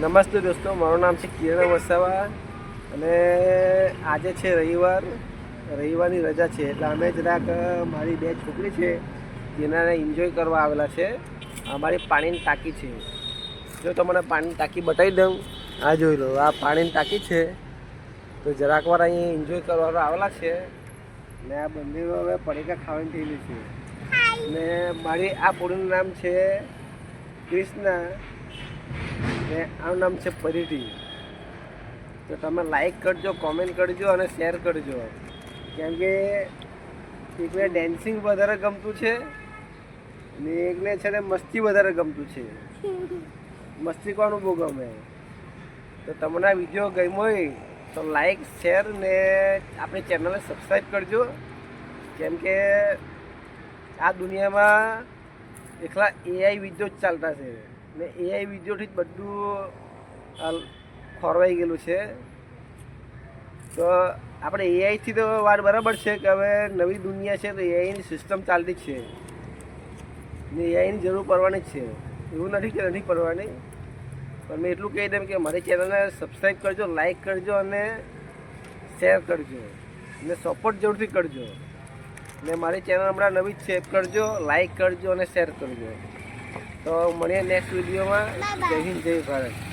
નમસ્તે દોસ્તો, મારું નામ છે કિરણ વસાવા અને આજે છે રવિવારની રજા છે એટલે અમે જરાક મારી બે છોકરી છે તેનાને એન્જોય કરવા આવેલા છે. અમારી પાણીની ટાંકી છે. જો તમને પાણીની ટાંકી બતાવી દઉં, આ જોઈ લો, આ પાણીની ટાંકી છે. તો જરાક વાર અહીં એન્જોય કરવા આવેલા છે ને આ બંને હવે પડીકા ખાવાની થયેલી છે. ને મારી આ પોળીનું નામ છે કૃષ્ણા ને આનું નામ છે પરિટી. તો તમે લાઈક કરજો, કોમેન્ટ કરજો અને શેર કરજો, કેમ કે એકને ડેન્સિંગ વધારે ગમતું છે ને એકને છે ને મસ્તી વધારે ગમતું છે. મસ્તી કરવાનું બહુ ગમે. તો તમને આ વિડીયો ગમ્યો હોય તો લાઈક, શેર ને આપણી ચેનલને સબસ્ક્રાઈબ કરજો, કેમ કે આ દુનિયામાં એકલા એઆઈ વિડીયો જ ચાલતા છે ને એઆઈ વિડીયોથી જ બધું ખોરવાઈ ગયેલું છે. તો આપણે એઆઈથી તો વાત બરાબર છે કે હવે નવી દુનિયા છે તો એઆઈની સિસ્ટમ ચાલતી જ છે ને એઆઈની જરૂર પડવાની જ છે. એવું નથી કે નથી પડવાની, પણ મેં એટલું કહી દઉં કે મારી ચેનલને સબસ્ક્રાઈબ કરજો, લાઈક કરજો અને શેર કરજો ને સપોર્ટ જરૂરથી કરજો. ને મારી ચેનલ હમણાં નવી જ છે, કરજો, લાઈક કરજો અને શેર કરજો. તો મળીએ નેક્સ્ટ વિડીયોમાં. જય હિન્દ, જય ભારત.